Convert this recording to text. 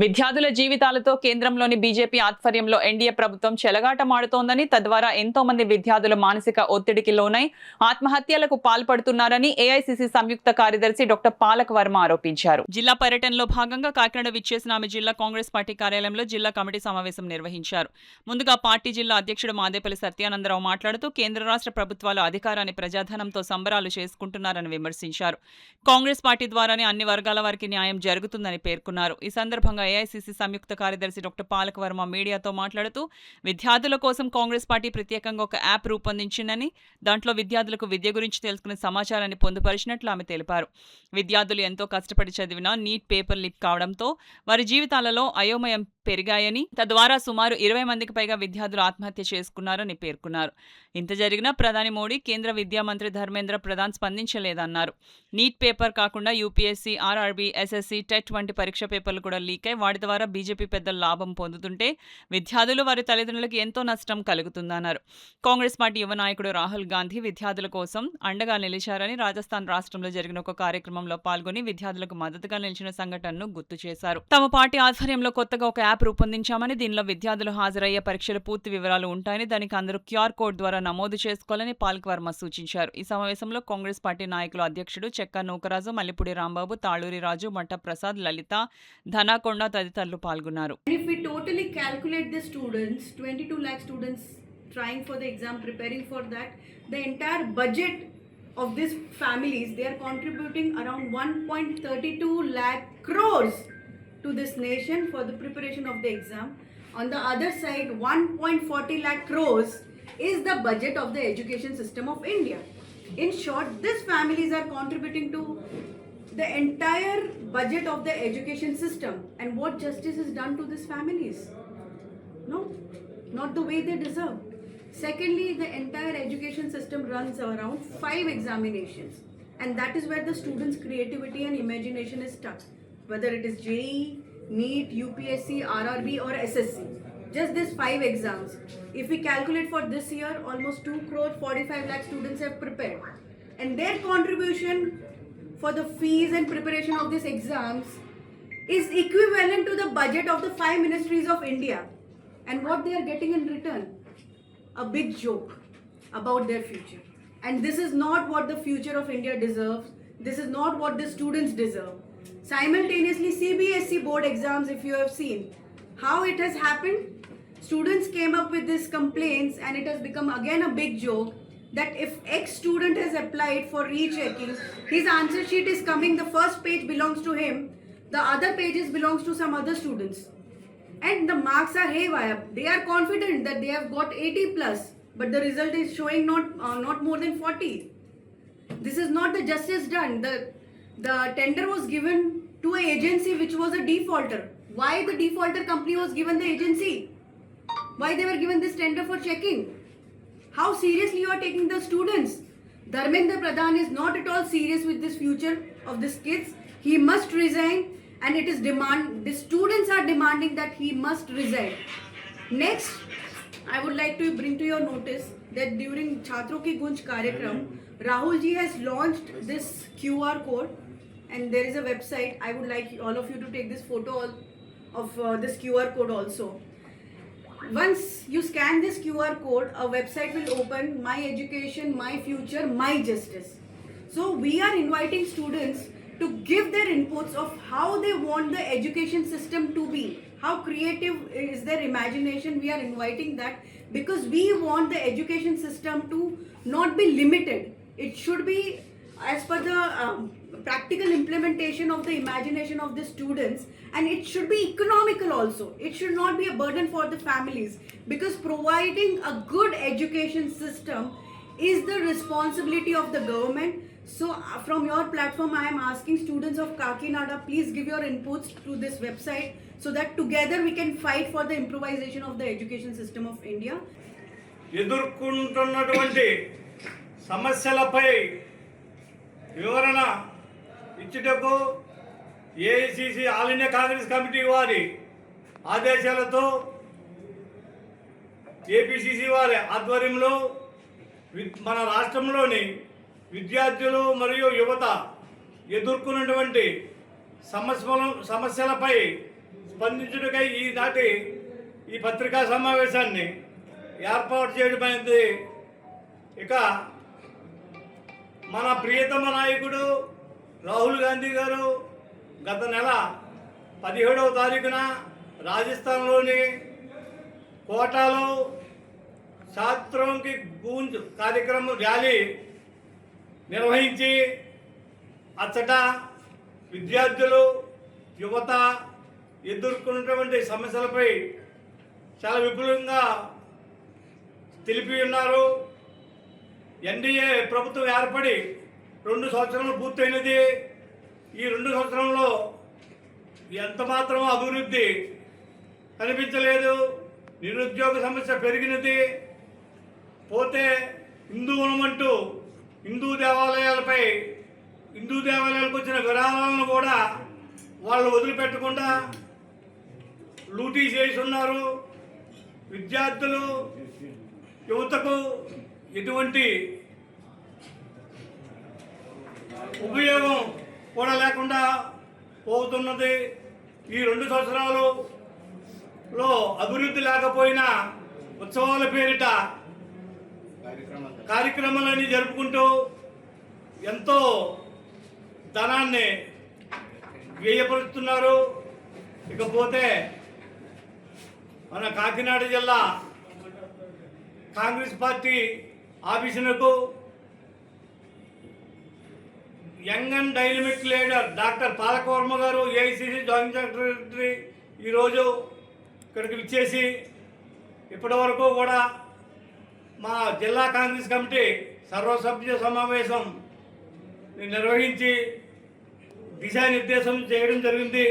విద్యార్థుల జీవితాలతో కేంద్రంలోని బీజేపీ ఆధ్వర్యంలో ఎన్డీఏ ప్రభుత్వం చెలగాటమాడుతోందని, తద్వారా ఎంతో మంది విద్యార్థులు మానసిక ఒత్తిడికి లోనై ఆత్మహత్యలకు పాల్పడుతున్నారని ఏఐసీసీ సంయుక్త కార్యదర్శి డాక్టర్ పాలక్ వర్మ ఆరోపించారు. జిల్లా పర్యటనలో భాగంగా కాకినాడ విచ్చేసిన ఆమె జిల్లా కాంగ్రెస్ పార్టీ కార్యాలయంలో జిల్లా కమిటీ సమావేశం నిర్వహించారు. ముందుగా పార్టీ జిల్లా అధ్యక్షుడు మాదేపల్లి సత్యానందరావు మాట్లాడుతూ కేంద్ర రాష్ట్ర ప్రభుత్వాలు అధికారాన్ని ప్రజాధనంతో సంబరాలు చేసుకుంటున్నారని విమర్శించారు. కాంగ్రెస్ పార్టీ ద్వారానే అన్ని వర్గాల వారికి న్యాయం జరుగుతుందని పేర్కొన్నారు. ఈ సందర్భంగా ఏఐసీసీ సంయుక్త కార్యదర్శి డాక్టర్ పాలక్ వర్మ మీడియాతో మాట్లాడుతూ విద్యార్థుల కోసం కాంగ్రెస్ పార్టీ ప్రత్యేకంగా ఒక యాప్ రూపొందించిందని, దాంట్లో విద్యార్థులకు విద్య గురించి తెలుసుకునే సమాచారాన్ని పొందుపరిచినట్లు ఆమె తెలిపారు. విద్యార్థులు ఎంతో కష్టపడి చదివినా నీట్ పేపర్ లీక్ కావడంతో వారి జీవితాలలో అయోమయం పెరిగాయని, తద్వారా సుమారు 20 మందికి పైగా విద్యార్థులు ఆత్మహత్య చేసుకున్నారని పేర్కొన్నారు. ఇంత జరిగినా ప్రధాని మోడీ, కేంద్ర విద్యా మంత్రి ధర్మేంద్ర ప్రధాన్ స్పందించలేదన్నారు. నీట్ పేపర్ కాకుండా యూపీఎస్సీ, ఆర్ఆర్బీ, ఎస్ఎస్సీ, టెట్ వంటి పరీక్ష పేపర్లు కూడా లీక్ అయి వాటి ద్వారా బీజేపీ పెద్దలు లాభం పొందుతుంటే విద్యార్థులు, వారి తల్లిదండ్రులకు ఎంతో నష్టం కలుగుతుందన్నారు. కాంగ్రెస్ పార్టీ యువ నాయకుడు రాహుల్ గాంధీ విద్యార్థుల కోసం అండగా నిలిచారని, రాజస్థాన్ రాష్ట్రంలో జరిగిన ఒక కార్యక్రమంలో పాల్గొని విద్యార్థులకు మద్దతుగా నిలిచిన సంఘటనను గుర్తు చేశారు. తమ పార్టీ ఆధ్వర్యంలో కొత్తగా ఒక యాప్ రూపొందించామని, దీనిలో విద్యార్థులు హాజరయ్యే పరీక్షల పూర్తి వివరాలు ఉంటాయని, దానికి అందరూ క్యూఆర్ కోడ్ ద్వారా నమోదు చేసుకోవాలని పాలక్ వర్మ సూచించారు. ఈ సమావేశంలో కాంగ్రెస్ పార్టీ నాయకులు అధ్యక్షుడు చెక్క నూకరాజు, మల్లిపూడి రాంబాబు, తాళూరి రాజు, మట్ట ప్రసాద్, లలిత, ధనాకొండ తదితరులు పాల్గొన్నారు. If we totally calculate the students, 22 lakh students trying for the exam, preparing for that, the entire budget of these families, they are contributing around 1.32 lakh crores to this nation for the preparation of the exam. On the other side, 1.40 lakh crores is the budget of the education system of India. In short, these families are contributing to the entire budget of the education system. And what justice is done to these families? No, not the way they deserve. Secondly, the entire education system runs around 5 examinations, and that is where the students' creativity and imagination is stuck. Whether it is JEE, NEET, UPSC, RRB or SSC. Just these 5 exams. If we calculate for this year, almost 2 crore 45 lakh students have prepared. And their contribution for the fees and preparation of these exams is equivalent to the budget of the 5 ministries of India. And what they are getting in return? A big joke about their future. And this is not what the future of India deserves. This is not what the students deserve. Simultaneously, CBSE board exams, if you have seen how it has happened, students came up with these complaints, and it has become again a big joke that if X student has applied for rechecking, his answer sheet is coming, the first page belongs to him, the other pages belongs to some other students, and the marks are haywire. They are confident that they have got 80 plus, but the result is showing not more than 40. This is not the justice done. The tender was given to an agency which was a defaulter. Why the defaulter company was given the agency? Why they were given this tender for checking? How seriously you are taking the students? Dharmendra Pradhan is not at all serious with this future of these kids. He must resign, and it is the students are demanding that he must resign. Next, I would like to bring to your notice that during Chhatron Ki Gunj Karyakram, Rahul ji has launched this QR code, and there is a website. I would like all of you to take this photo of this QR code also. Once you scan this QR code, a website will open, My Education, My Future, My Justice. So we are inviting students to give their inputs of how they want the education system to be. How creative is their imagination? We are inviting that because we want the education system to not be limited. It should be as per the practical implementation of the imagination of the students, and it should be economical also. It should not be a burden for the families, because providing a good education system is the responsibility of the government. So from your platform, I am asking students of Kakinada, please give your inputs to this website so that together we can fight for the improvisation of the education system of India. ఎదుర్కొంటున్నటువంటి సమస్యలపై వివరణ ఇచ్చుటకు AICC all India Congress committee వారి ఆదేశాలతో APCC వారి ఆధ్వర్యంలో మన రాష్ట్రంలోని విద్యార్థులు మరియు యువత ఎదుర్కొన్నటువంటి సమస్యలపై స్పందించుటకై ఈనాటి ఈ పత్రికా సమావేశాన్ని ఏర్పాటు చేయడం అనేది. ఇక మన ప్రియతమ నాయకుడు రాహుల్ గాంధీ గారు గత నెల 17వ తారీఖున రాజస్థాన్లోని కోటాలో ఛాత్రోంకి గూంజ్ కార్యక్రమం ర్యాలీ నిర్వహించి అచ్చట విద్యార్థులు యువత ఎదుర్కొన్నటువంటి సమస్యలపై చాలా విపులంగా తెలిపి ఉన్నారు. ఎన్డీఏ ప్రభుత్వం ఏర్పడి 2 సంవత్సరాలు పూర్తయినది. ఈ 2 సంవత్సరంలో ఎంత మాత్రం అభివృద్ధి కనిపించలేదు. నిరుద్యోగ సమస్య పెరిగినది. పోతే హిందువులమంటూ హిందూ దేవాలయాలకు వచ్చిన విరాళాలను కూడా వాళ్ళు వదిలిపెట్టకుండా లూటీ చేస్తున్నారు. విద్యార్థులు యువతకు ఎటువంటి ఉపయోగం కూడా లేకుండా పోతున్నది. ఈ 2 సంవత్సరాలలో అభివృద్ధి లేకపోయినా ఉత్సవాల పేరిట కార్యక్రమాలన్నీ జరుపుకుంటూ ఎంతో ధనాన్ని వ్యయపరుస్తున్నారు. ఇకపోతే మన కాకినాడ జిల్లా కాంగ్రెస్ పార్టీ ఆఫీసులకు young and dynamic leader doctor Palakavarma garu AICC joint secretary ఈరోజు ఇక్కడికి విచ్చేసి ఇప్పటివరకు కూడా మా జిల్లా కాంగ్రెస్ కమిటీ సర్వసభ్య సమావేశం నిర్వహించి దిశానిర్దేశం చేయడం జరిగింది.